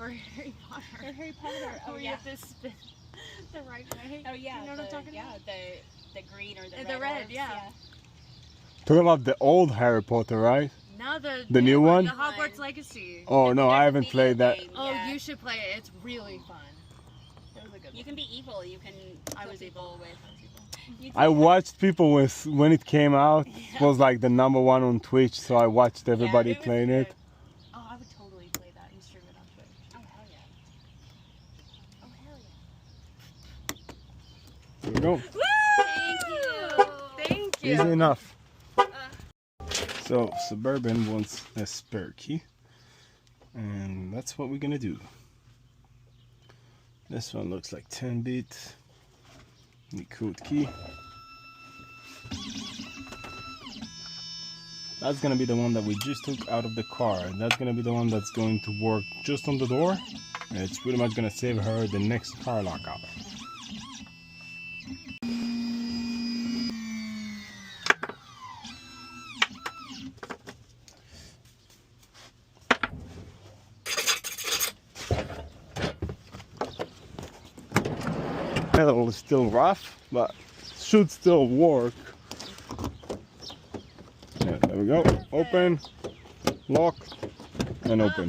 Or Harry Potter. Or Harry Potter. Oh, you yeah. have to spin the right way. Oh, yeah. You know what I'm talking about? The green or The red, orbs, yeah. Talking about the old Harry Potter, right? No, The new one? The Hogwarts Legacy. Oh no, I haven't played that. Oh, you should play it. It's really fun. It was a good You can be evil. You can. I was evil with. I watched people when it came out. It was like the number 1 on Twitch, so I watched everybody playing it. Oh, I would totally play that and stream it on Twitch. Oh hell yeah! Oh hell yeah! There we go. Woo! Thank you. Easy enough. So Suburban wants a spare key, and that's what we're gonna do. This one looks like 10-bit. The code key. That's gonna be the one that we just took out of the car. That's gonna be the one that's going to work just on the door, and it's pretty much gonna save her the next car lockout. Metal is still rough, but should still work. Yeah, there we go. Open, lock, and open.